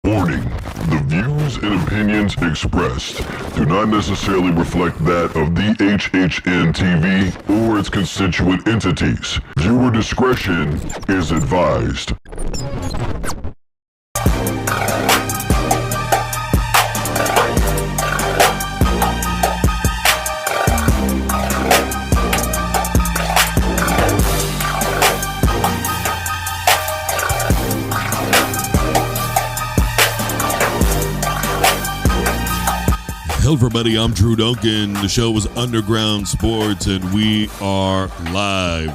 Warning. The views and opinions expressed do not necessarily reflect that of the HHN TV or its constituent entities. Viewer discretion is advised. Hello everybody, I'm Drew Duncan. The show is Underground Sports and we are live.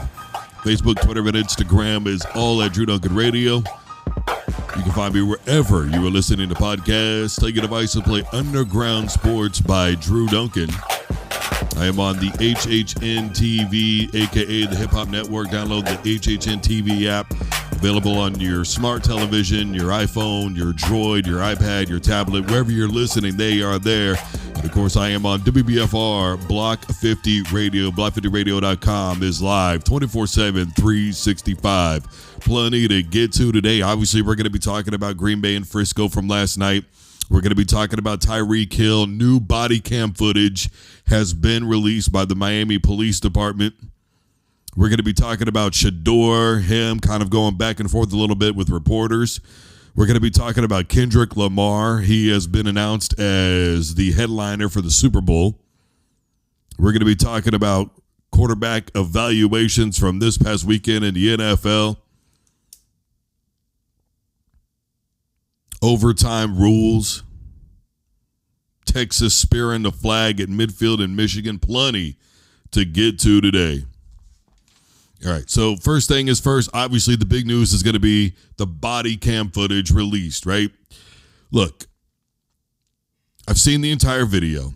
Facebook, Twitter, and Instagram is all at Drew Duncan Radio. You can find me wherever you are listening to podcasts. Take your device and play Underground Sports by Drew Duncan. I am on the HHN TV, aka the Hip Hop Network. Download the HHN TV app. Available on your smart television, your iPhone, your Droid, your iPad, your tablet, wherever you're listening, they are there. And of course, I am on WBFR Block 50 Radio. Block50radio.com is live 24/7, 365. Plenty to get to today. Obviously, we're going to be talking about Green Bay and Frisco from last night. We're going to be talking about Tyreek Hill. New body cam footage has been released by the Miami Police Department. We're going to be talking about Shador, him kind of going back and forth a little bit with reporters. We're going to be talking about Kendrick Lamar. He has been announced as the headliner for the Super Bowl. We're going to be talking about quarterback evaluations from this past weekend in the NFL. Overtime rules. Texas spearing the flag at midfield in Michigan. Plenty to get to today. All right, so first thing is first, obviously the big news is going to be the body cam footage released, right? Look, I've seen the entire video,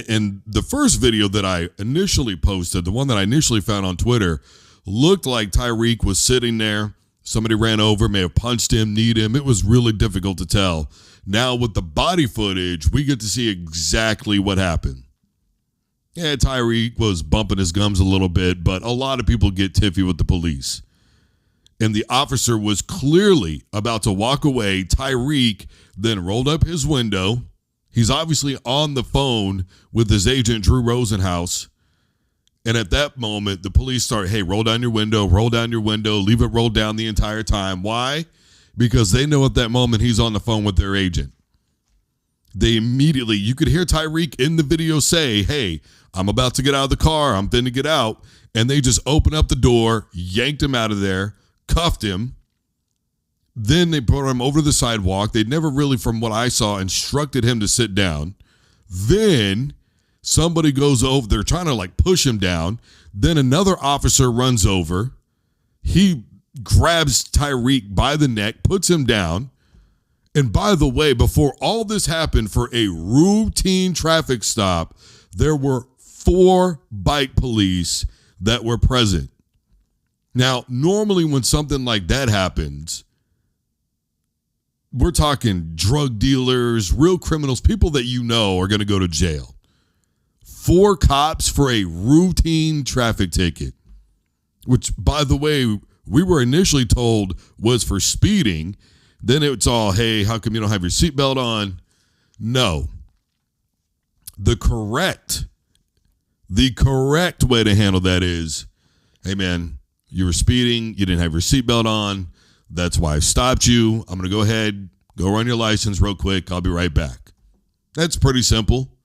and the first video that I initially posted, the one that I initially found on Twitter, looked like Tyreek was sitting there. Somebody ran over, may have punched him, kneed him. It was really difficult to tell. Now with the body footage, we get to see exactly what happened. Yeah, Tyreek was bumping his gums a little bit, but a lot of people get tiffy with the police. And the officer was clearly about to walk away. Tyreek then rolled up his window. He's obviously on the phone with his agent, Drew Rosenhaus. And at that moment, the police start, hey, roll down your window, leave it rolled down the entire time. Why? Because they know at that moment he's on the phone with their agent. They immediately, you could hear Tyreek in the video say, hey, I'm about to get out of the car. I'm finna get out. And they just opened up the door, yanked him out of there, cuffed him. Then they brought him over to the sidewalk. They never really, from what I saw, instructed him to sit down. Then somebody goes over. They're trying to like push him down. Then another officer runs over. He grabs Tyreek by the neck, puts him down. And by the way, before all this happened, for a routine traffic stop, there were 4 bike police that were present. Now, normally when something like that happens, we're talking drug dealers, real criminals, people that you know are going to go to jail. 4 cops for a routine traffic ticket, which, by the way, we were initially told was for speeding. Then it's all, hey, how come you don't have your seatbelt on? No. The correct way to handle that is, hey, man, you were speeding. You didn't have your seatbelt on. That's why I stopped you. I'm going to go ahead, go run your license real quick. I'll be right back. That's pretty simple.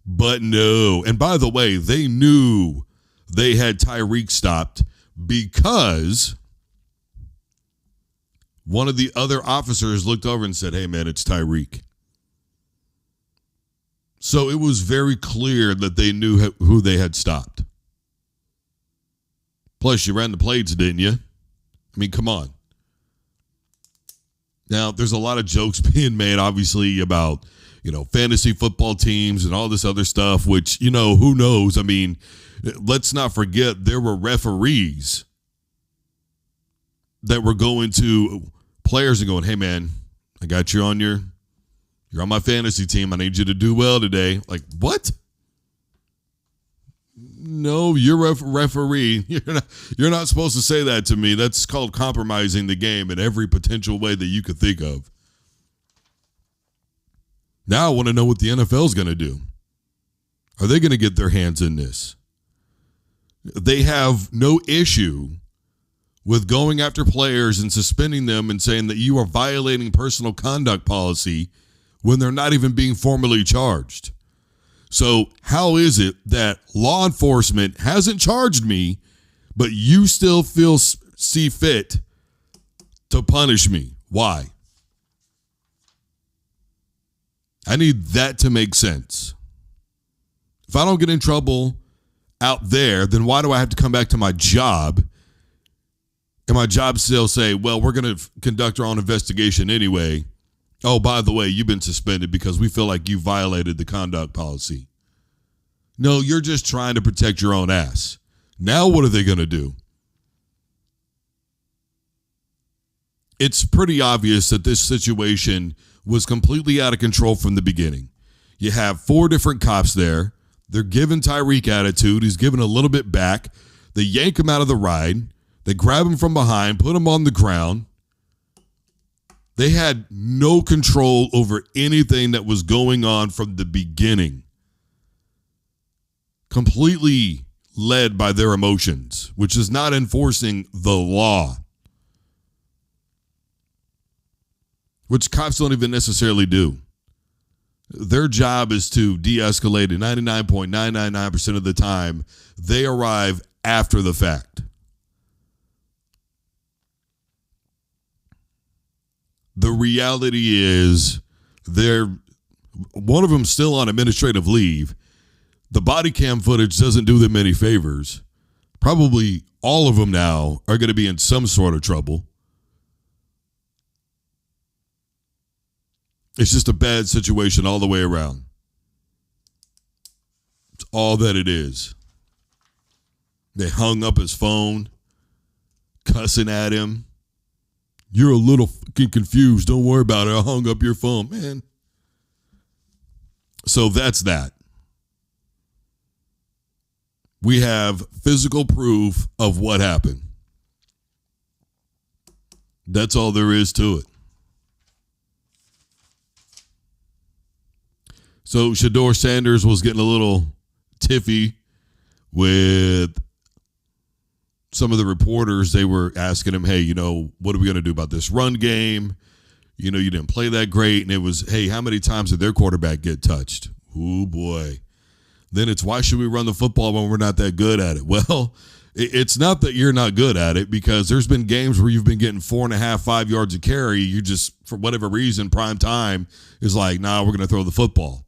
But no. And by the way, they knew they had Tyreek stopped because one of the other officers looked over and said, hey, man, it's Tyreek. So it was very clear that they knew who they had stopped. Plus, you ran the plates, didn't you? I mean, come on. Now, there's a lot of jokes being made, obviously, about, fantasy football teams and all this other stuff, which, who knows? I mean, let's not forget there were referees that were going to players and going, hey, man, I got you on you're on my fantasy team. I need you to do well today. Like, what? No, you're a referee. You're not supposed to say that to me. That's called compromising the game in every potential way that you could think of. Now I want to know what the NFL is going to do. Are they going to get their hands in this? They have no issue with going after players and suspending them and saying that you are violating personal conduct policy when they're not even being formally charged. So how is it that law enforcement hasn't charged me, but you still see fit to punish me? Why? I need that to make sense. If I don't get in trouble out there, then why do I have to come back to my job? And my job still say, well, we're going to conduct our own investigation anyway. Oh, by the way, you've been suspended because we feel like you violated the conduct policy. No, you're just trying to protect your own ass. Now what are they going to do? It's pretty obvious that this situation was completely out of control from the beginning. You have 4 different cops there. They're giving Tyreek attitude. He's giving a little bit back. They yank him out of the ride. They grab him from behind, put him on the ground. They had no control over anything that was going on from the beginning. Completely led by their emotions, which is not enforcing the law, which cops don't even necessarily do. Their job is to de-escalate, and 99.999% of the time, they arrive after the fact. The reality is one of them still on administrative leave. The body cam footage doesn't do them any favors. Probably all of them now are going to be in some sort of trouble. It's just a bad situation all the way around. It's all that it is. They hung up his phone, cussing at him. You're a little fucking confused. Don't worry about it. I hung up your phone, man. So that's that. We have physical proof of what happened. That's all there is to it. So Shedeur Sanders was getting a little tiffy with some of the reporters. They were asking him, hey, what are we going to do about this run game? You didn't play that great. And it was, hey, how many times did their quarterback get touched? Oh, boy. Then it's, why should we run the football when we're not that good at it? Well, it's not that you're not good at it, because there's been games where you've been getting 4.5, 5 yards a carry. You just, for whatever reason, prime time is like, nah, we're going to throw the football.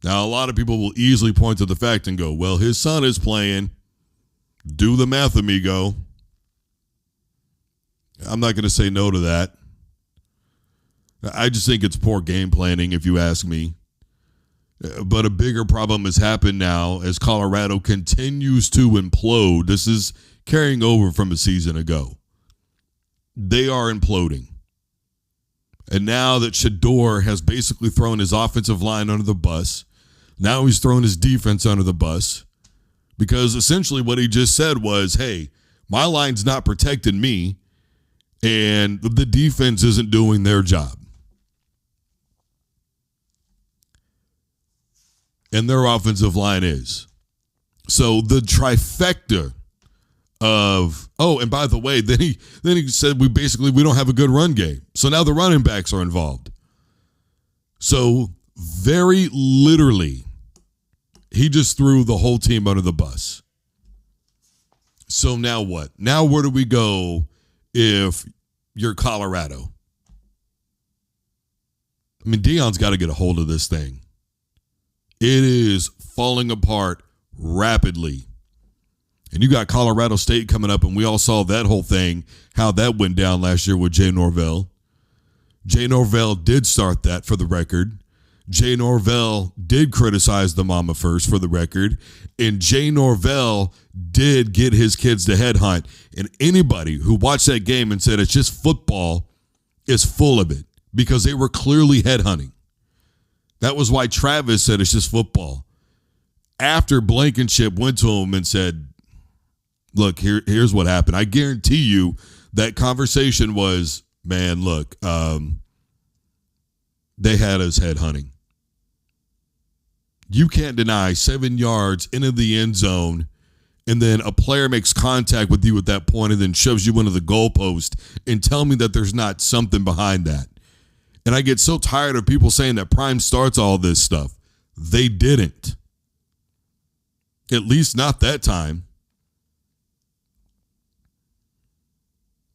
Now, a lot of people will easily point to the fact and go, well, his son is playing. Do the math, amigo. I'm not going to say no to that. I just think it's poor game planning, if you ask me. But a bigger problem has happened now as Colorado continues to implode. This is carrying over from a season ago. They are imploding. And now that Shedeur has basically thrown his offensive line under the bus, now he's thrown his defense under the bus, because essentially what he just said was, hey, my line's not protecting me, and the defense isn't doing their job. And their offensive line is. So the trifecta of, and by the way, then he said we don't have a good run game. So now the running backs are involved. So very literally, he just threw the whole team under the bus. So now what? Now where do we go if you're Colorado? I mean, Deion's got to get a hold of this thing. It is falling apart rapidly. And you got Colorado State coming up, and we all saw that whole thing, how that went down last year with Jay Norvell. Jay Norvell did start that, for the record. Jay Norvell did criticize the mama first, for the record. And Jay Norvell did get his kids to headhunt. And anybody who watched that game and said it's just football is full of it, because they were clearly headhunting. That was why Travis said it's just football. After Blankenship went to him and said, look, here's what happened. I guarantee you that conversation was, man, look, they had us headhunting. You can't deny 7 yards into the end zone, and then a player makes contact with you at that point and then shoves you into the goalpost and tell me that there's not something behind that. And I get so tired of people saying that Prime starts all this stuff. They didn't. At least not that time.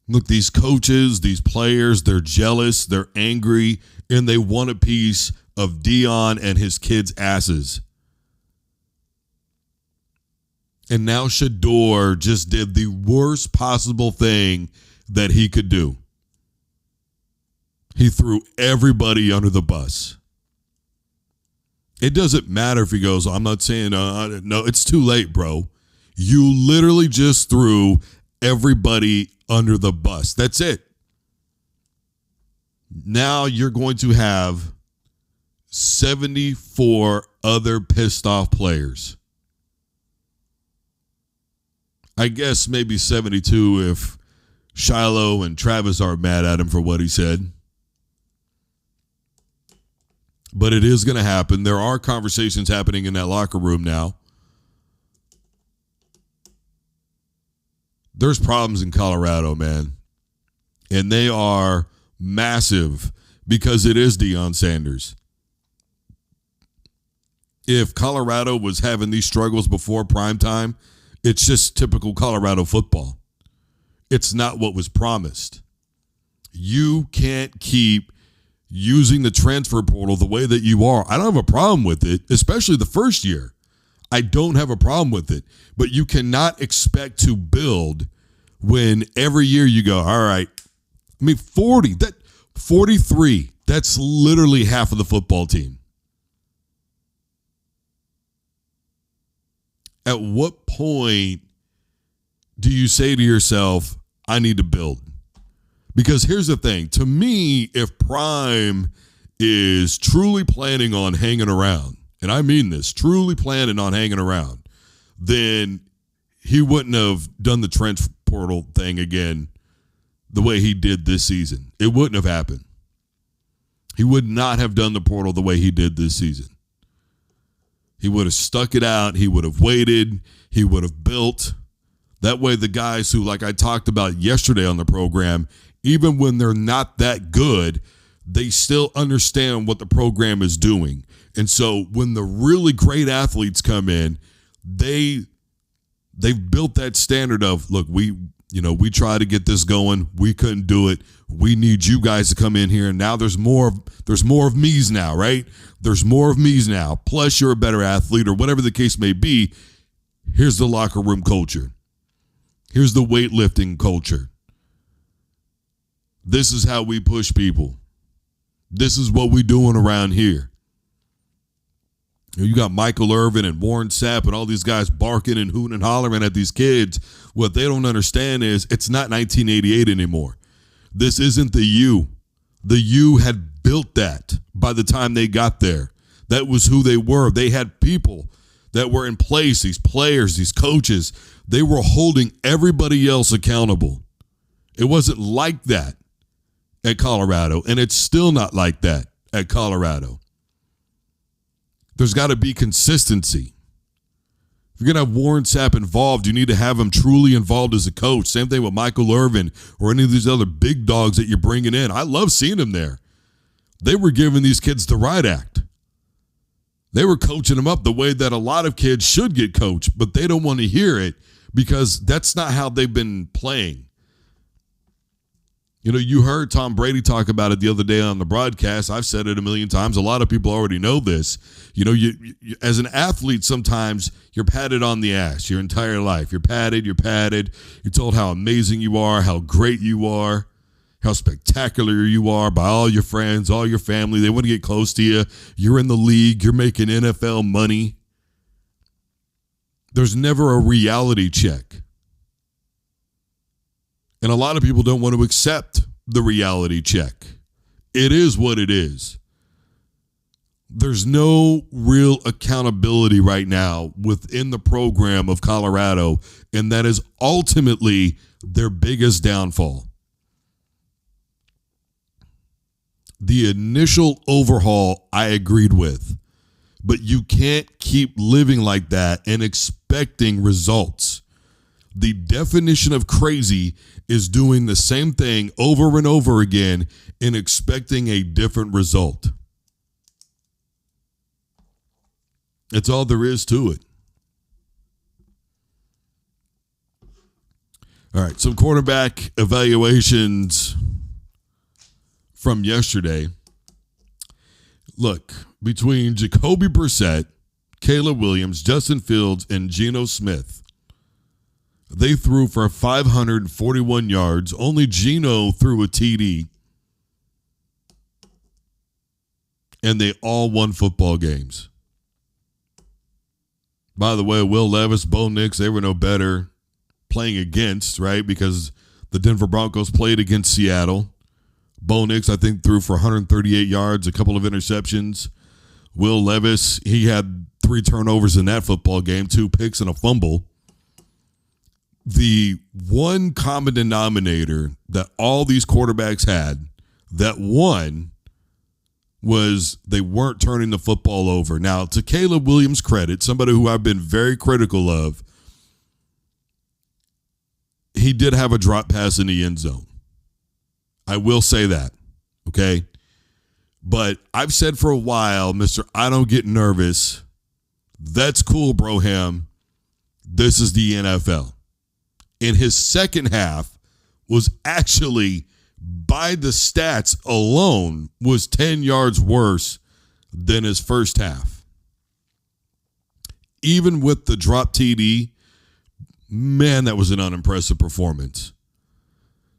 Look, these coaches, these players, they're jealous, they're angry, and they want a piece of Dion and his kids' asses. And now Shador just did the worst possible thing that he could do. He threw everybody under the bus. It doesn't matter if he goes, I'm not saying, no, it's too late, bro. You literally just threw everybody under the bus. That's it. Now you're going to have 74 other pissed off players. I guess maybe 72 if Shiloh and Travis are mad at him for what he said. But it is going to happen. There are conversations happening in that locker room now. There's problems in Colorado, man. And they are massive because it is Deion Sanders. If Colorado was having these struggles before primetime, it's just typical Colorado football. It's not what was promised. You can't keep using the transfer portal the way that you are. I don't have a problem with it, especially the first year. I don't have a problem with it. But you cannot expect to build when every year you go, all right, 43, that's literally half of the football team. At what point do you say to yourself, I need to build? Because here's the thing. To me, if Prime is truly planning on hanging around, and I mean this, truly planning on hanging around, then he wouldn't have done the transfer portal thing again the way he did this season. It wouldn't have happened. He would not have done the portal the way he did this season. He would have stuck it out. He would have waited. He would have built. That way the guys who, like I talked about yesterday on the program, even when they're not that good, they still understand what the program is doing. And so when the really great athletes come in, they've built that standard of, look, we tried to get this going. We couldn't do it. We need you guys to come in here. And now there's more of me's now, right? There's more of me's now. Plus you're a better athlete or whatever the case may be. Here's the locker room culture. Here's the weightlifting culture. This is how we push people. This is what we're doing around here. You got Michael Irvin and Warren Sapp and all these guys barking and hooting and hollering at these kids. What they don't understand is it's not 1988 anymore. This isn't the U. The U had built that by the time they got there. That was who they were. They had people that were in place, these players, these coaches. They were holding everybody else accountable. It wasn't like that at Colorado, and it's still not like that at Colorado. There's got to be consistency. If you're going to have Warren Sapp involved, you need to have him truly involved as a coach. Same thing with Michael Irvin or any of these other big dogs that you're bringing in. I love seeing them there. They were giving these kids the right act. They were coaching them up the way that a lot of kids should get coached, but they don't want to hear it because that's not how they've been playing. You know, you heard Tom Brady talk about it the other day on the broadcast. I've said it a million times. A lot of people already know this. You know, you as an athlete, sometimes you're patted on the ass your entire life. You're patted. You're told how amazing you are, how great you are, how spectacular you are by all your friends, all your family. They want to get close to you. You're in the league. You're making NFL money. There's never a reality check. And a lot of people don't want to accept the reality check. It is what it is. There's no real accountability right now within the program of Colorado, and that is ultimately their biggest downfall. The initial overhaul I agreed with, But you can't keep living like that and expecting results. The definition of crazy is doing the same thing over and over again and expecting a different result. That's all there is to it. All right, some quarterback evaluations from yesterday. Look, between Jacoby Brissett, Caleb Williams, Justin Fields, and Geno Smith, they threw for 541 yards. Only Geno threw a TD. And they all won football games. By the way, Will Levis, Bo Nix, they were no better playing against, right? Because the Denver Broncos played against Seattle. Bo Nix, I think, threw for 138 yards, a couple of interceptions. Will Levis, he had 3 turnovers in that football game, 2 picks and a fumble. The one common denominator that all these quarterbacks had that won was they weren't turning the football over. Now, to Caleb Williams' credit, somebody who I've been very critical of, he did have a drop pass in the end zone. I will say that, okay? But I've said for a while, Mr. I don't get nervous. That's cool, Broham. This is the NFL. In his second half was actually, by the stats alone, was 10 yards worse than his first half. Even with the drop TD, man, that was an unimpressive performance.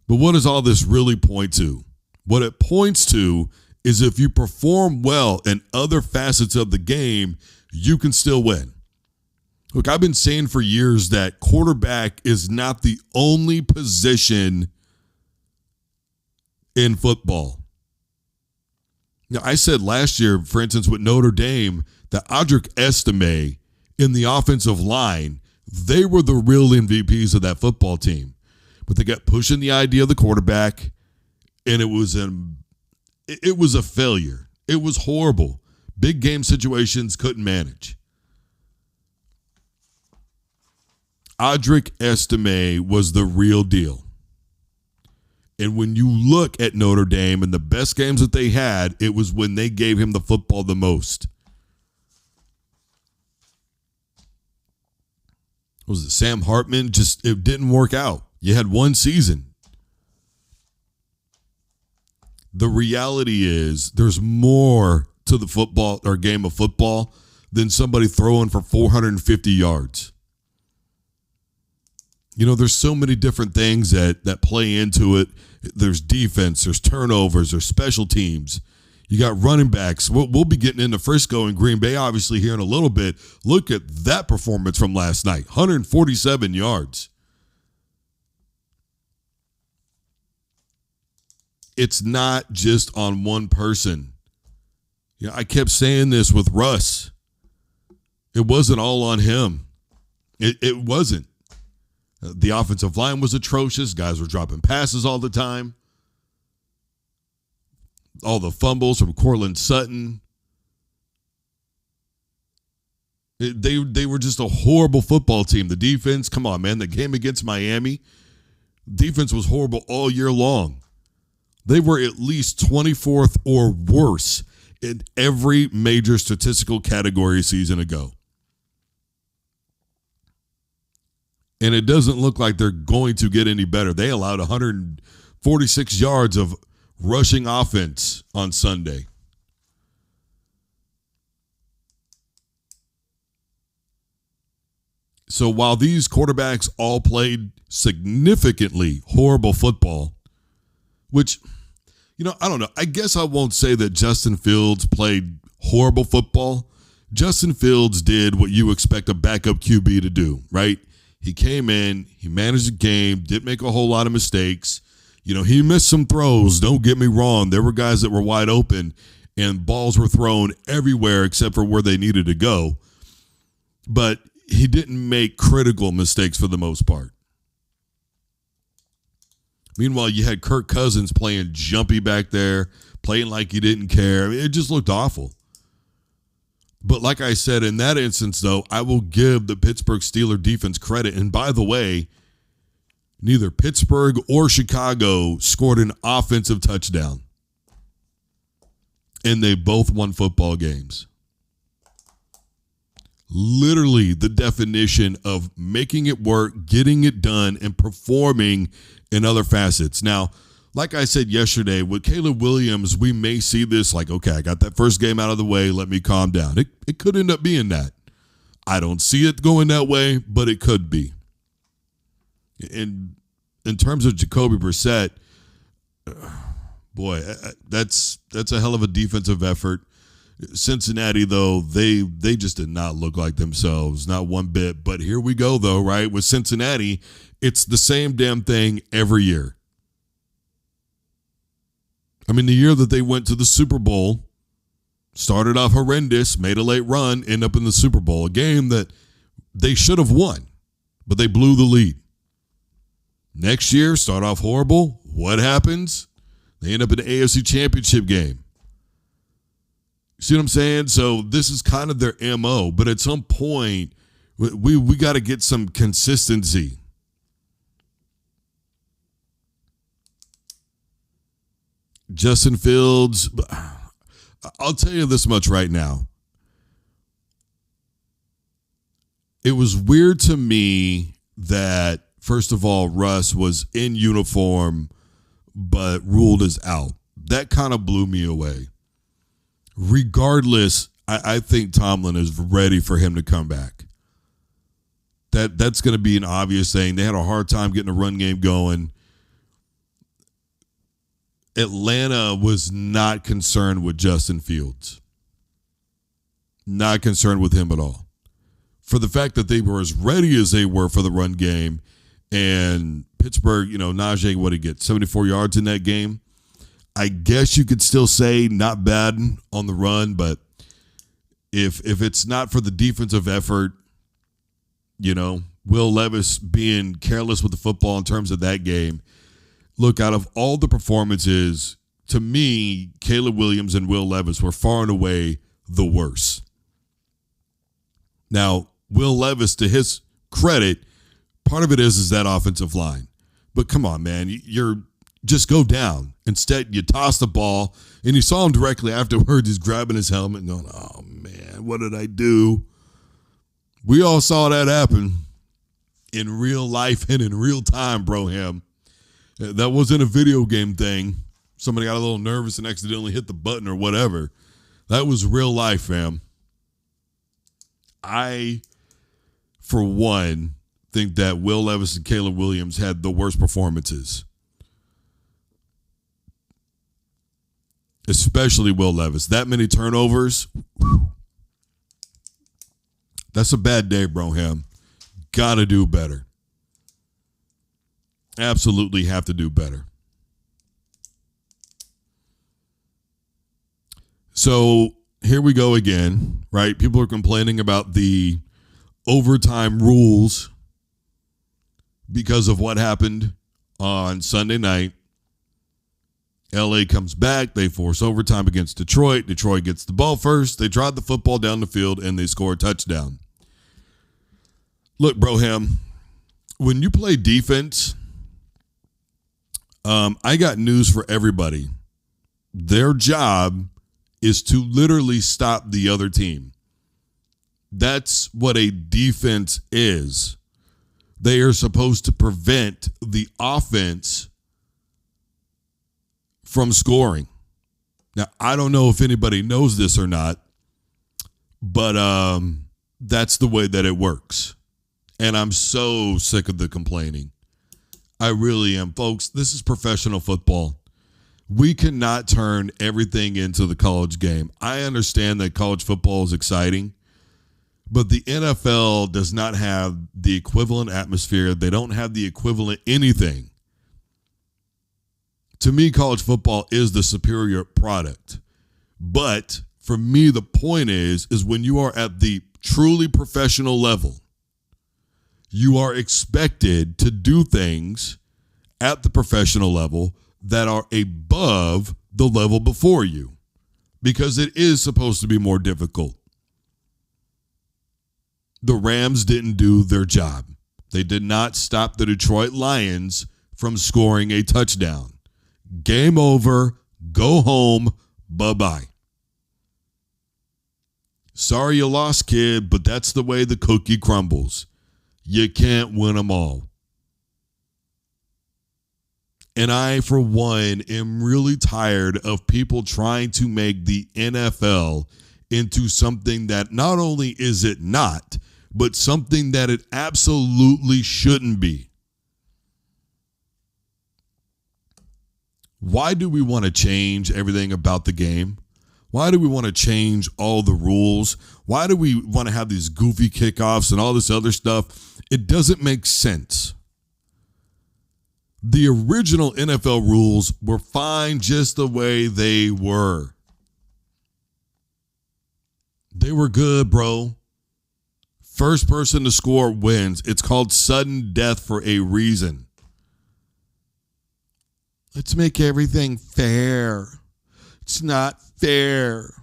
But what does all this really point to? What it points to is if you perform well in other facets of the game, you can still win. Look, I've been saying for years that quarterback is not the only position in football. Now, I said last year, for instance, with Notre Dame, that Audric Estime in the offensive line, they were the real MVPs of that football team. But they kept pushing the idea of the quarterback, and it was a failure. It was horrible. Big game situations couldn't manage. Audric Estime was the real deal. And when you look at Notre Dame and the best games that they had, it was when they gave him the football the most. Was it Sam Hartman? It didn't work out. You had one season. The reality is there's more to the football or game of football than somebody throwing for 450 yards. You know, there's so many different things that play into it. There's defense, there's turnovers, there's special teams. You got running backs. We'll be getting into Frisco and Green Bay, obviously, here in a little bit. Look at that performance from last night, 147 yards. It's not just on one person. You know, I kept saying this with Russ. It wasn't all on him. It wasn't. The offensive line was atrocious. Guys were dropping passes all the time. All the fumbles from Cortland Sutton. They were just a horrible football team. The defense, come on, man. The game against Miami, defense was horrible all year long. They were at least 24th or worse in every major statistical category a season ago. And it doesn't look like they're going to get any better. They allowed 146 yards of rushing offense on Sunday. So while these quarterbacks all played significantly horrible football, which, you know, I don't know. I guess I won't say that Justin Fields played horrible football. Justin Fields did what you expect a backup QB to do, right? He came in, he managed the game, didn't make a whole lot of mistakes. You know, he missed some throws, don't get me wrong. There were guys that were wide open and balls were thrown everywhere except for where they needed to go. But he didn't make critical mistakes for the most part. Meanwhile, you had Kirk Cousins playing jumpy back there, playing like he didn't care. I mean, it just looked awful. But like I said, in that instance, though, I will give the Pittsburgh Steelers defense credit. And by the way, neither Pittsburgh or Chicago scored an offensive touchdown. And they both won football games. Literally the definition of making it work, getting it done, and performing in other facets. Now, like I said yesterday, with Caleb Williams, we may see this like, okay, I got that first game out of the way, let me calm down. It could end up being that. I don't see it going that way, but it could be. In terms of Jacoby Brissett, boy, that's a hell of a defensive effort. Cincinnati, though, they just did not look like themselves, not one bit. But here we go, though, right? With Cincinnati, it's the same damn thing every year. I mean, the year that they went to the Super Bowl, started off horrendous, made a late run, end up in the Super Bowl, a game that they should have won, but they blew the lead. Next year, start off horrible. What happens? They end up in the AFC Championship game. See what I'm saying? So this is kind of their MO, but at some point, we got to get some consistency. Justin Fields, I'll tell you this much right now. It was weird to me that, first of all, Russ was in uniform but ruled as out. That kind of blew me away. Regardless, I think Tomlin is ready for him to come back. That's going to be an obvious thing. They had a hard time getting a run game going. Atlanta was not concerned with Justin Fields. Not concerned with him at all. For the fact that they were as ready as they were for the run game, and Pittsburgh, Najee, what did he get? 74 yards in that game. I guess you could still say not bad on the run, but if it's not for the defensive effort, Will Levis being careless with the football in terms of that game. Look, out of all the performances, to me, Caleb Williams and Will Levis were far and away the worst. Now, Will Levis, to his credit, part of it is that offensive line. But come on, man, you're just go down. Instead, you toss the ball, and you saw him directly afterwards. He's grabbing his helmet and going, oh, man, what did I do? We all saw that happen in real life and in real time, Broham. That wasn't a video game thing. Somebody got a little nervous and accidentally hit the button or whatever. That was real life, fam. I, for one, think that Will Levis and Caleb Williams had the worst performances. Especially Will Levis. That many turnovers. That's a bad day, Broham. Gotta do better. Absolutely have to do better. So here we go again, right? People are complaining about the overtime rules because of what happened on Sunday night. LA comes back. They force overtime against Detroit. Detroit gets the ball first. They drive the football down the field, and they score a touchdown. Look, Broham, when you play defense, I got news for everybody. Their job is to literally stop the other team. That's what a defense is. They are supposed to prevent the offense from scoring. Now, I don't know if anybody knows this or not, but that's the way that it works. And I'm so sick of the complaining. I really am, folks. This is professional football. We cannot turn everything into the college game. I understand that college football is exciting, but the NFL does not have the equivalent atmosphere. They don't have the equivalent anything. To me, college football is the superior product. But for me, the point is when you are at the truly professional level, you are expected to do things at the professional level that are above the level before you, because it is supposed to be more difficult. the Rams didn't do their job. They did not stop the Detroit Lions from scoring a touchdown. Game over. Go home. Bye-bye. Sorry you lost, kid, but that's the way the cookie crumbles. You can't win them all. And I, for one, am really tired of people trying to make the NFL into something that not only is it not, but something that it absolutely shouldn't be. Why do we want to change everything about the game? Why do we want to change all the rules? Why do we want to have these goofy kickoffs and all this other stuff? It doesn't make sense. The original NFL rules were fine just the way they were. They were good, bro. First person to score wins. It's called sudden death for a reason. Let's make everything fair. It's not fair.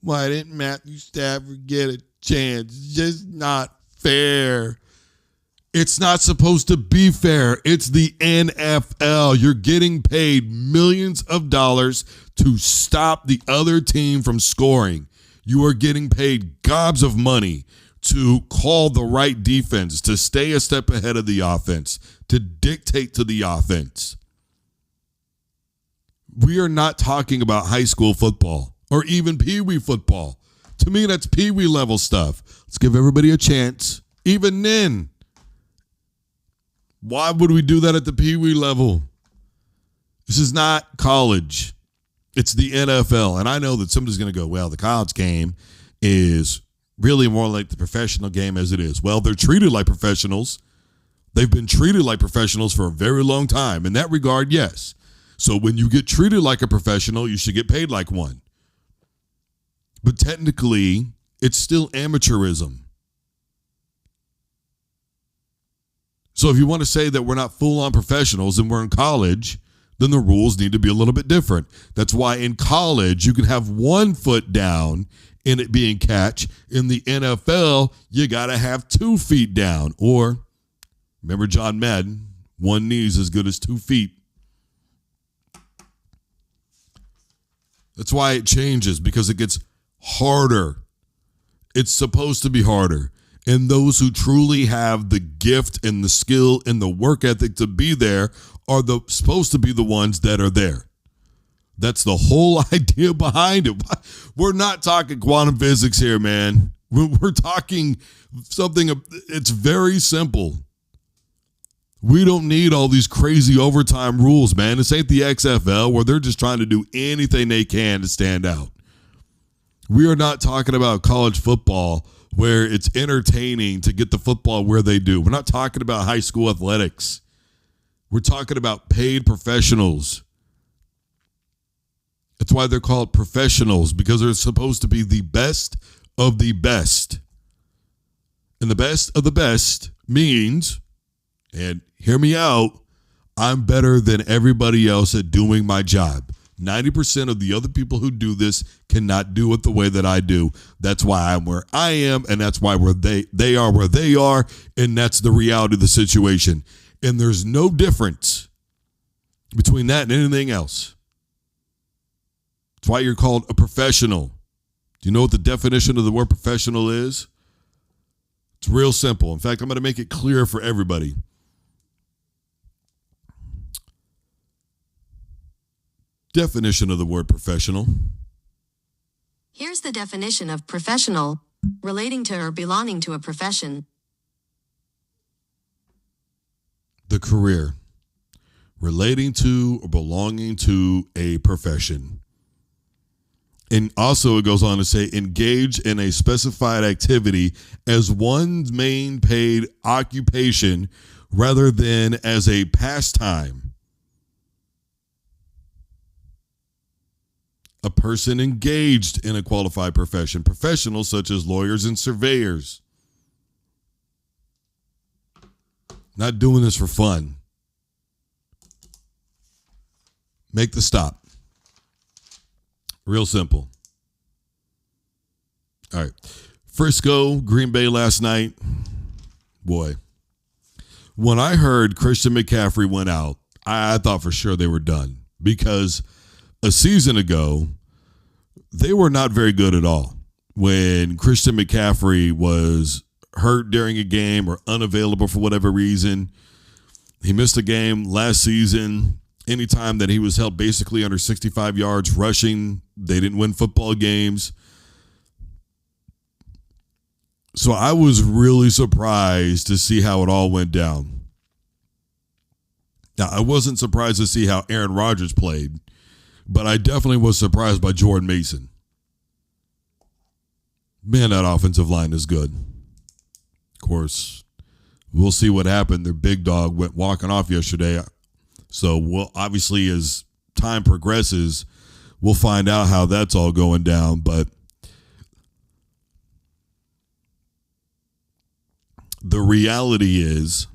Why didn't Matthew Stafford get a chance? It's just not fair. It's not supposed to be fair. It's the NFL. You're getting paid millions of dollars to stop the other team from scoring. You are getting paid gobs of money to call the right defense, to stay a step ahead of the offense, to dictate to the offense. We are not talking about high school football or even pee-wee football. To me, that's pee-wee level stuff. Let's give everybody a chance. Even then, why would we do that at the pee-wee level? This is not college. It's the NFL. And I know that somebody's going to go, well, the college game is really more like the professional game as it is. Well, they're treated like professionals. They've been treated like professionals for a very long time. In that regard, yes. So when you get treated like a professional, you should get paid like one. But technically, it's still amateurism. So if you want to say that we're not full-on professionals and we're in college, then the rules need to be a little bit different. That's why in college, you can have 1 foot down in it being catch. In the NFL, you got to have 2 feet down. Or, remember John Madden, 1 knee is as good as 2 feet. That's why it changes, because it gets harder. It's supposed to be harder. And those who truly have the gift and the skill and the work ethic to be there are supposed to be the ones that are there. That's the whole idea behind it. We're not talking quantum physics here, man. We're talking something, it's very simple. We don't need all these crazy overtime rules, man. This ain't the XFL where they're just trying to do anything they can to stand out. We are not talking about college football where it's entertaining to get the football where they do. We're not talking about high school athletics. We're talking about paid professionals. That's why they're called professionals, because they're supposed to be the best of the best. And the best of the best means, and hear me out, I'm better than everybody else at doing my job. 90% of the other people who do this cannot do it the way that I do. That's why I'm where I am, and that's why they are where they are, and that's the reality of the situation. And there's no difference between that and anything else. That's why you're called a professional. Do you know what the definition of the word professional is? It's real simple. In fact, I'm going to make it clear for everybody. Definition of the word professional. Here's the definition of professional: relating to or belonging to a profession. The career. Relating to or belonging to a profession. And also it goes on to say engage in a specified activity as one's main paid occupation rather than as a pastime. A person engaged in a qualified profession. Professionals such as lawyers and surveyors. Not doing this for fun. Make the stop. Real simple. All right. Frisco, Green Bay last night. Boy, when I heard Christian McCaffrey went out, I thought for sure they were done, because a season ago, they were not very good at all. When Christian McCaffrey was hurt during a game or unavailable for whatever reason, he missed a game last season. Anytime that he was held basically under 65 yards rushing, they didn't win football games. So I was really surprised to see how it all went down. Now, I wasn't surprised to see how Aaron Rodgers played, but I definitely was surprised by Jordan Mason. Man, that offensive line is good. Of course, we'll see what happened. Their big dog went walking off yesterday. So we'll obviously, as time progresses, we'll find out how that's all going down. But the reality is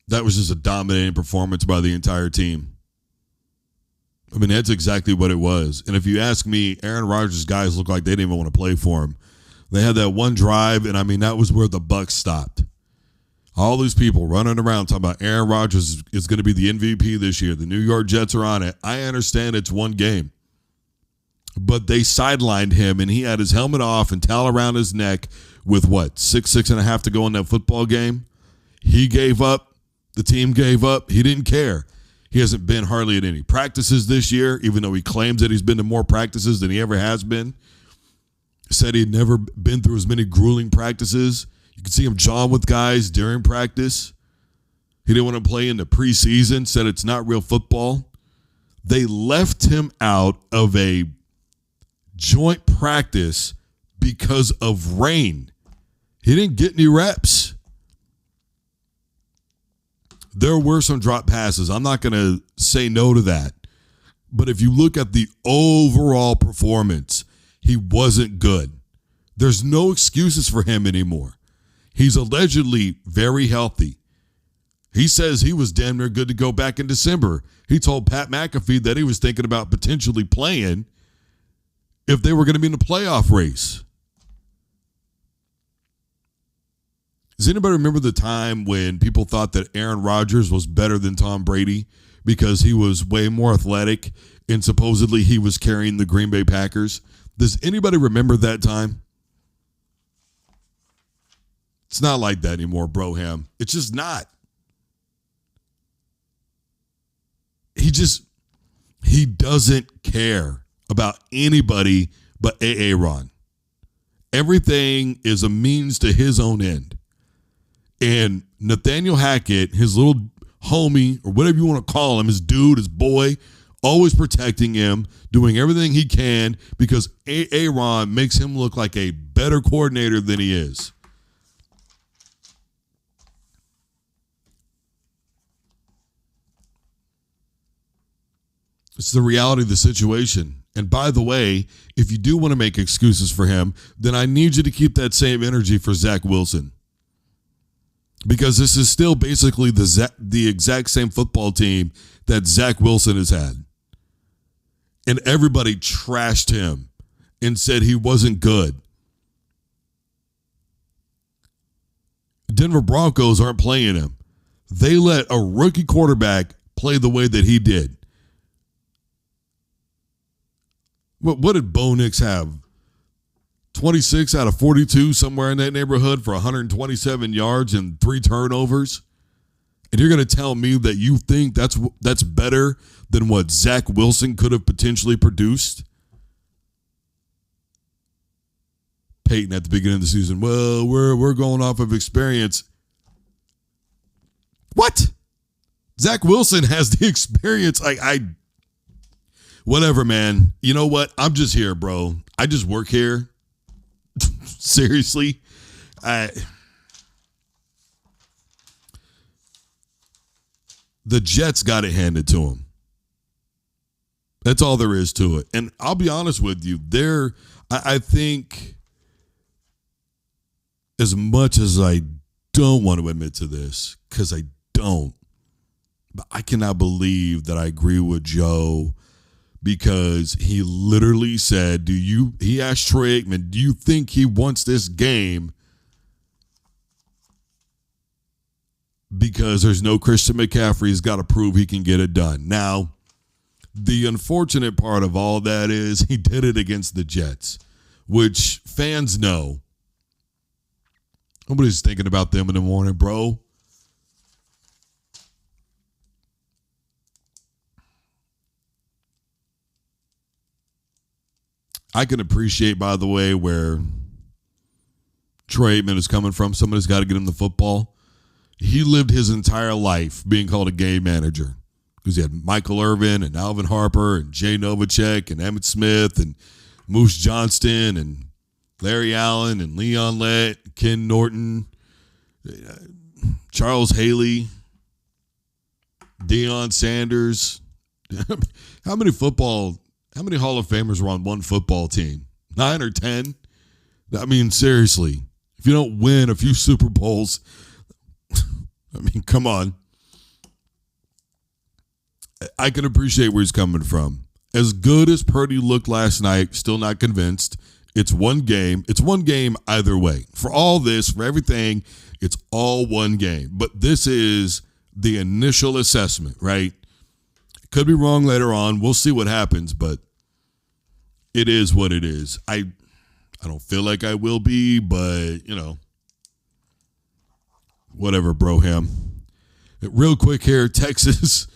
that was just a dominating performance by the entire team. I mean, that's exactly what it was. And if you ask me, Aaron Rodgers' guys look like they didn't even want to play for him. They had that one drive, and I mean, that was where the buck stopped. All these people running around talking about Aaron Rodgers is going to be the MVP this year. The New York Jets are on it. I understand it's one game. But they sidelined him, and he had his helmet off and towel around his neck with, what, six and a half to go in that football game? He gave up. The team gave up. He didn't care. He hasn't been hardly at any practices this year, even though he claims that he's been to more practices than he ever has been. Said he'd never been through as many grueling practices. You could see him jawing with guys during practice. He didn't want to play in the preseason, said it's not real football. They left him out of a joint practice because of rain. He didn't get any reps. There were some drop passes. I'm not going to say no to that. But if you look at the overall performance, he wasn't good. There's no excuses for him anymore. He's allegedly very healthy. He says he was damn near good to go back in December. He told Pat McAfee that he was thinking about potentially playing if they were going to be in the playoff race. Does anybody remember the time when people thought that Aaron Rodgers was better than Tom Brady because he was way more athletic and supposedly he was carrying the Green Bay Packers? Does anybody remember that time? It's not like that anymore, Broham. It's just not. He doesn't care about anybody but Aaron. Everything is a means to his own end. And Nathaniel Hackett, his little homie, or whatever you want to call him, his dude, his boy, always protecting him, doing everything he can because Aaron makes him look like a better coordinator than he is. It's the reality of the situation. And by the way, if you do want to make excuses for him, then I need you to keep that same energy for Zach Wilson. Because this is still basically the exact same football team that Zach Wilson has had. And everybody trashed him and said he wasn't good. Denver Broncos aren't playing him. They let a rookie quarterback play the way that he did. What did Bo Nix have? 26 out of 42, somewhere in that neighborhood for 127 yards and 3 turnovers. And you're going to tell me that you think that's better than what Zach Wilson could have potentially produced? Peyton at the beginning of the season, well, we're going off of experience. What? Zach Wilson has the experience. Whatever, man. You know what? I'm just here, bro. I just work here. Seriously. The Jets got it handed to them. That's all there is to it. And I'll be honest with you, I think, as much as I don't want to admit to this, because I don't, but I cannot believe that I agree with Joe because he literally said, he asked Troy Aikman, do you think he wants this game because there's no Christian McCaffrey? He's got to prove he can get it done. Now, the unfortunate part of all that is he did it against the Jets, which fans know. Nobody's thinking about them in the morning, bro. I can appreciate, by the way, where Troy Aikman is coming from. Somebody's got to get him the football. He lived his entire life being called a game manager because he had Michael Irvin and Alvin Harper and Jay Novacek and Emmitt Smith and Moose Johnston and Larry Allen and Leon Lett, Ken Norton, Charles Haley, Deion Sanders. How many Hall of Famers were on one football team? 9 or 10? I mean, seriously. If you don't win a few Super Bowls, I mean, come on. I can appreciate where he's coming from. As good as Purdy looked last night, still not convinced. It's one game. It's one game either way. For all this, for everything, it's all one game. But this is the initial assessment, right? Could be wrong later on. We'll see what happens, but it is what it is. I don't feel like I will be, but, whatever, Broham. Real quick here, Texas.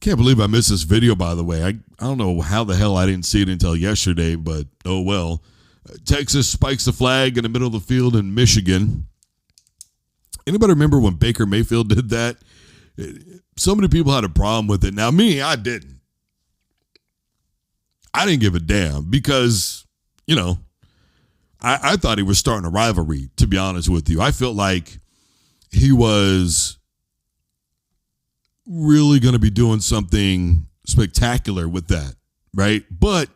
Can't believe I missed this video, by the way. I don't know how the hell I didn't see it until yesterday, but oh well. Texas spikes the flag in the middle of the field in Michigan. Anybody remember when Baker Mayfield did that? So many people had a problem with it. Now, me, I didn't. I didn't give a damn because, I thought he was starting a rivalry, to be honest with you. I felt like he was really going to be doing something spectacular with that, right? But,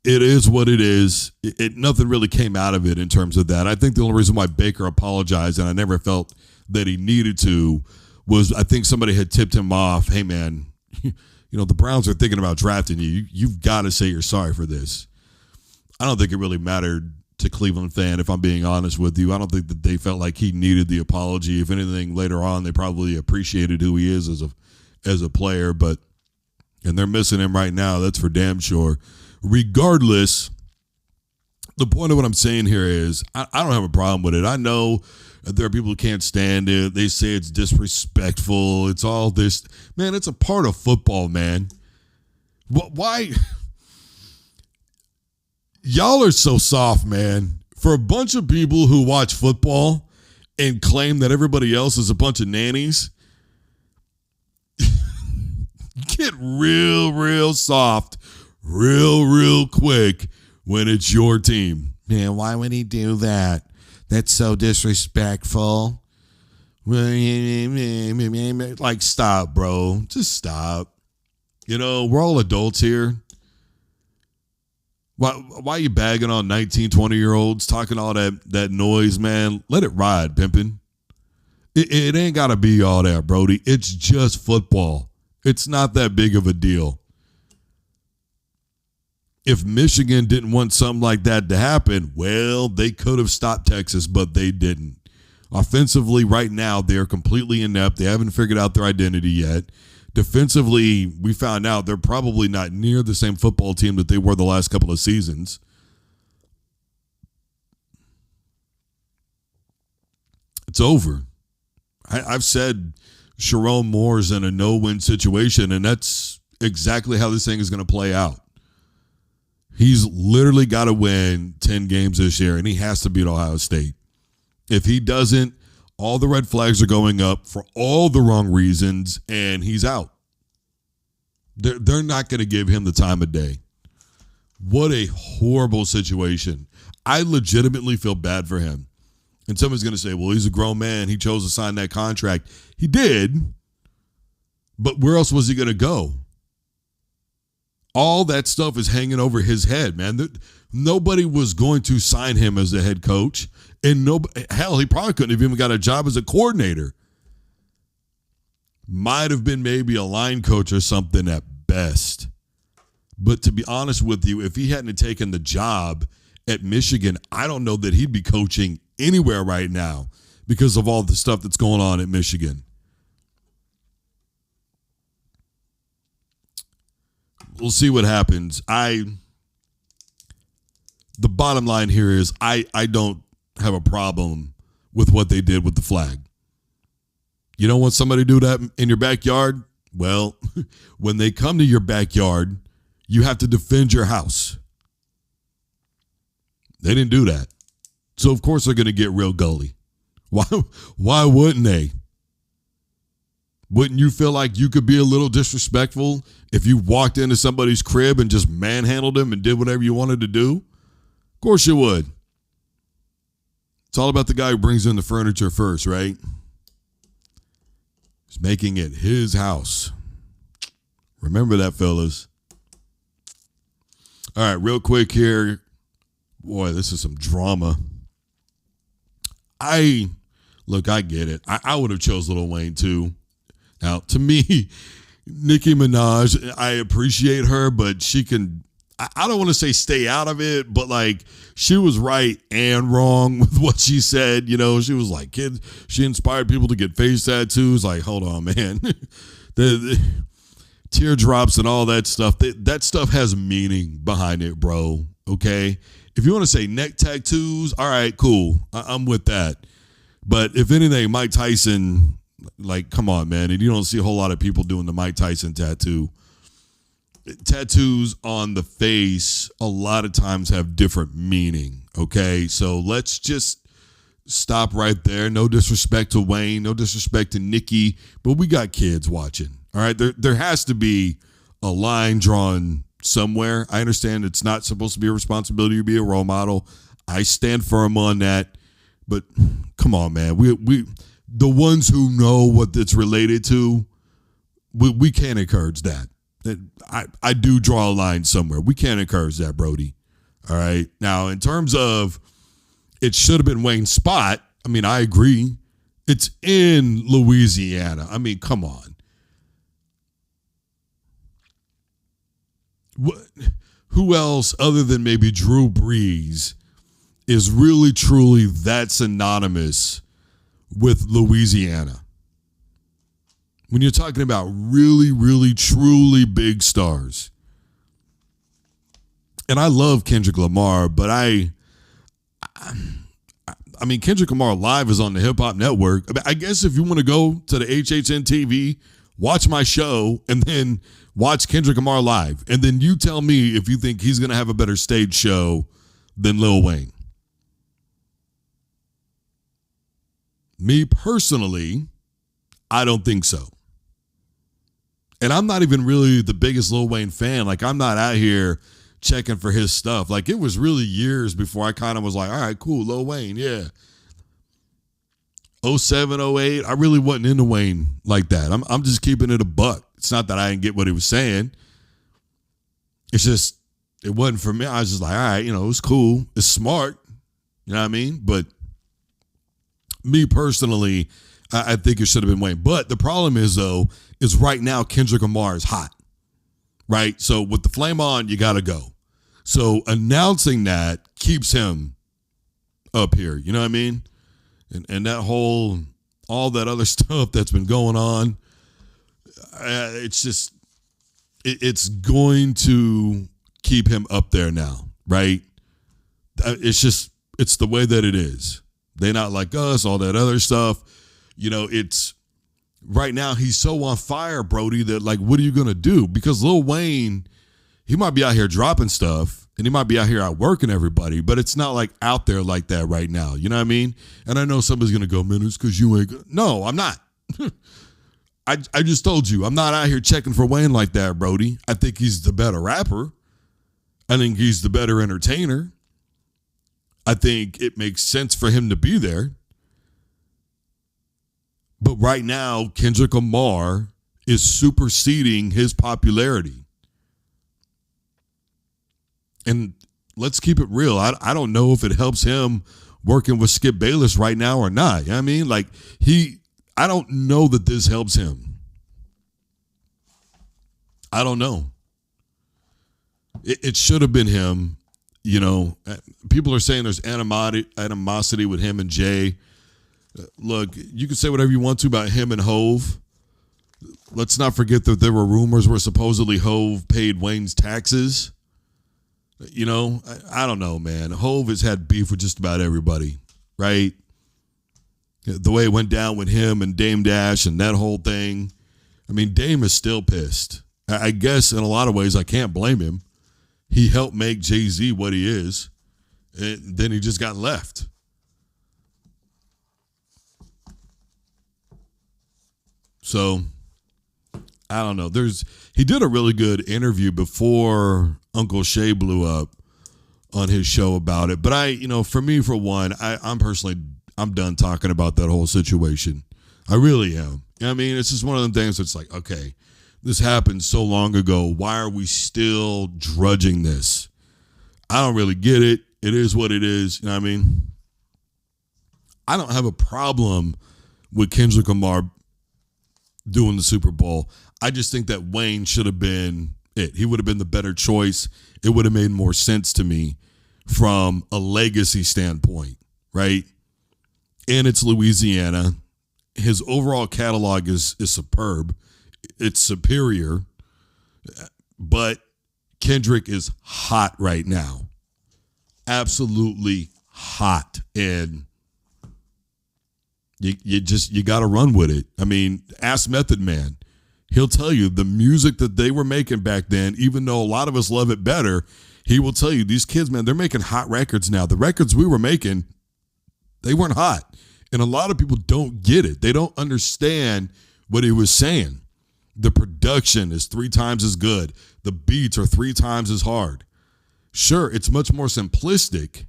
it is what it is. Nothing really came out of it in terms of that. I think the only reason why Baker apologized, and I never felt that he needed to, was I think somebody had tipped him off, hey, man, the Browns are thinking about drafting you. You've got to say you're sorry for this. I don't think it really mattered to Cleveland fan, if I'm being honest with you. I don't think that they felt like he needed the apology. If anything, later on, they probably appreciated who he is as a player, and they're missing him right now. That's for damn sure. Regardless, the point of what I'm saying here is I don't have a problem with it. I know there are people who can't stand it. They say it's disrespectful. It's all this. Man, it's a part of football, man. Why? Y'all are so soft, man. For a bunch of people who watch football and claim that everybody else is a bunch of nannies, get real soft real quick when it's your team. Man, why would he do that? That's so disrespectful. Like, stop, bro. Just stop. We're all adults here. Why are you bagging on 19, 20-year-olds, talking all that noise, man? Let it ride, pimpin'. It ain't got to be all that, Brody. It's just football. It's not that big of a deal. If Michigan didn't want something like that to happen, well, they could have stopped Texas, but they didn't. Offensively, right now, they're completely inept. They haven't figured out their identity yet. Defensively, we found out they're probably not near the same football team that they were the last couple of seasons. It's over. I've said Sharon Moore's in a no-win situation, and that's exactly how this thing is going to play out. He's literally got to win 10 games this year, and he has to beat Ohio State. If he doesn't, all the red flags are going up for all the wrong reasons, and he's out. They're not going to give him the time of day. What a horrible situation. I legitimately feel bad for him. And somebody's going to say, well, he's a grown man. He chose to sign that contract. He did, but where else was he going to go? All that stuff is hanging over his head, man. Nobody was going to sign him as a head coach. And hell, he probably couldn't have even got a job as a coordinator. Might have been maybe a line coach or something at best. But to be honest with you, if he hadn't taken the job at Michigan, I don't know that he'd be coaching anywhere right now because of all the stuff that's going on at Michigan. We'll see what happens. The bottom line here is I don't have a problem with what they did with the flag. You don't want somebody to do that in your backyard? Well, when they come to your backyard, you have to defend your house. They didn't do that. So, of course, they're going to get real gully. Why wouldn't they? Wouldn't you feel like you could be a little disrespectful if you walked into somebody's crib and just manhandled them and did whatever you wanted to do? Of course you would. It's all about the guy who brings in the furniture first, right? He's making it his house. Remember that, fellas. All right, real quick here. Boy, this is some drama. I get it. I would have chose Lil Wayne too. Now, to me, Nicki Minaj, I appreciate her, but she can, I don't want to say stay out of it, but like she was right and wrong with what she said. You know, she was like, she inspired people to get face tattoos. Like, hold on, man. the teardrops and all that stuff, that stuff has meaning behind it, bro. Okay? If you want to say neck tattoos, all right, cool. I'm with that. But if anything, Mike Tyson, like, come on, man. And you don't see a whole lot of people doing the Mike Tyson tattoo. Tattoos on the face a lot of times have different meaning, okay? So let's just stop right there. No disrespect to Wayne, no disrespect to Nicki, but we got kids watching, all right? There has to be a line drawn somewhere. I understand it's not supposed to be a responsibility to be a role model. I stand firm on that. But come on, man. We the ones who know what it's related to, we can't encourage that. I do draw a line somewhere. We can't encourage that, Brody. All right. Now, in terms of it should have been Wayne's spot, I mean, I agree. It's in Louisiana. I mean, come on. Who else other than maybe Drew Brees is really, truly that synonymous with Louisiana? When you're talking about really, really, truly big stars. And I love Kendrick Lamar, but I mean, Kendrick Lamar Live is on the Hip Hop Network. I guess if you want to go to the HHN TV, watch my show, and then watch Kendrick Lamar Live. And then you tell me if you think he's going to have a better stage show than Lil Wayne. Me personally, I don't think so. And I'm not even really the biggest Lil Wayne fan. Like, I'm not out here checking for his stuff. Like, it was really years before I kind of was like, all right, cool, Lil Wayne, yeah. 07, 08, I really wasn't into Wayne like that. I'm just keeping it a buck. It's not that I didn't get what he was saying. It's just, it wasn't for me. I was just like, all right, you know, it's cool. It's smart. You know what I mean? But me personally, I think it should have been Wayne. But the problem is, though, is right now Kendrick Lamar is hot, right? So with the flame on, you got to go. So announcing that keeps him up here. You know what I mean? And that whole, all that other stuff that's been going on, it's just, it's going to keep him up there now, right? It's just, it's the way that it is. They not like us, all that other stuff. You know, it's, right now he's so on fire, Brody, that like, what are you going to do? Because Lil Wayne, he might be out here dropping stuff and he might be out here outworking everybody, but it's not like out there like that right now. You know what I mean? And I know somebody's going to go, man, it's because you ain't. No, I'm not. I just told you, I'm not out here checking for Wayne like that, Brody. I think he's the better rapper. I think he's the better entertainer. I think it makes sense for him to be there. But right now, Kendrick Lamar is superseding his popularity. And let's keep it real. I don't know if it helps him working with Skip Bayless right now or not. You know what I mean? Like, I don't know that this helps him. I don't know. It should have been him. You know, people are saying there's animosity with him and Jay. Look, you can say whatever you want to about him and Hove. Let's not forget that there were rumors where supposedly Hove paid Wayne's taxes. You know, I don't know, man. Hove has had beef with just about everybody, right? The way it went down with him and Dame Dash and that whole thing. I mean, Dame is still pissed. I guess in a lot of ways I can't blame him. He helped make Jay-Z what he is, and then he just got left. So, I don't know. He did a really good interview before Uncle Shay blew up on his show about it. But for me, for one, I'm done talking about that whole situation. I really am. I mean, it's just one of them things that's like, okay, this happened so long ago. Why are we still drudging this? I don't really get it. It is what it is. You know what I mean? I don't have a problem with Kendrick Lamar doing the Super Bowl. I just think that Wayne should have been it. He would have been the better choice. It would have made more sense to me from a legacy standpoint, right? And it's Louisiana. His overall catalog is superb. It's superior. But Kendrick is hot right now. Absolutely hot. And you got to run with it. I mean, ask Method Man. He'll tell you the music that they were making back then, even though a lot of us love it better, he will tell you these kids, man, they're making hot records now. The records we were making, they weren't hot. And a lot of people don't get it. They don't understand what he was saying. The production is 3 times as good. The beats are 3 times as hard. Sure, it's much more simplistic,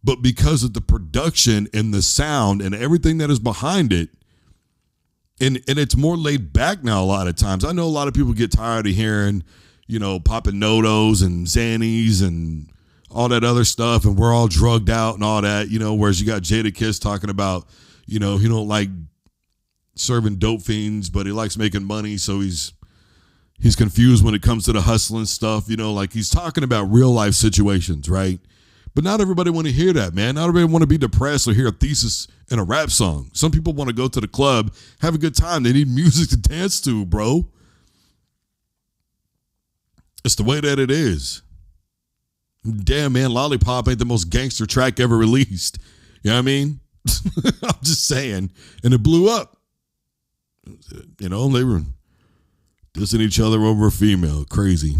but because of the production and the sound and everything that is behind it, and it's more laid back now a lot of times. I know a lot of people get tired of hearing, popping Notos and Xannies and all that other stuff, and we're all drugged out and all that, whereas you got Jadakiss talking about, he don't like serving dope fiends, but he likes making money, so he's confused when it comes to the hustling stuff, like he's talking about real life situations, right? But not everybody want to hear that, man. Not everybody want to be depressed or hear a thesis in a rap song. Some people want to go to the club, have a good time. They need music to dance to, bro. It's the way that it is. Damn, man, Lollipop ain't the most gangster track ever released. You know what I mean? I'm just saying. And it blew up. They were dissing each other over a female. Crazy.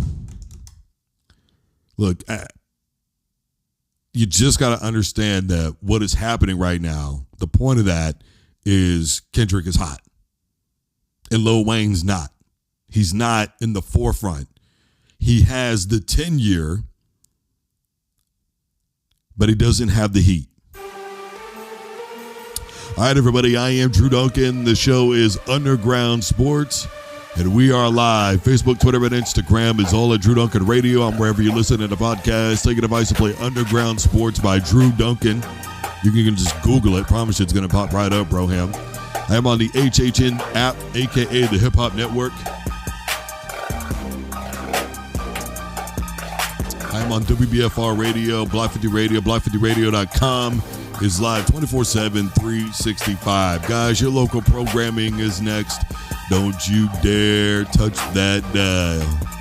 Look, you just got to understand that what is happening right now, the point of that is Kendrick is hot. And Lil Wayne's not. He's not in the forefront. He has the tenure, but he doesn't have the heat. All right, everybody, I am Drew Duncan. The show is Underground Sports, and we are live. Facebook, Twitter, and Instagram is all at Drew Duncan Radio. I'm wherever you listen to the podcast. Take a device to play Underground Sports by Drew Duncan. You can just Google it. Promise you it's going to pop right up, Broham. I am on the HHN app, a.k.a. the Hip Hop Network. I am on WBFR Radio, Block 50 Radio, block50radio.com is live 24/7, 365. Guys, your local programming is next. Don't you dare touch that dial.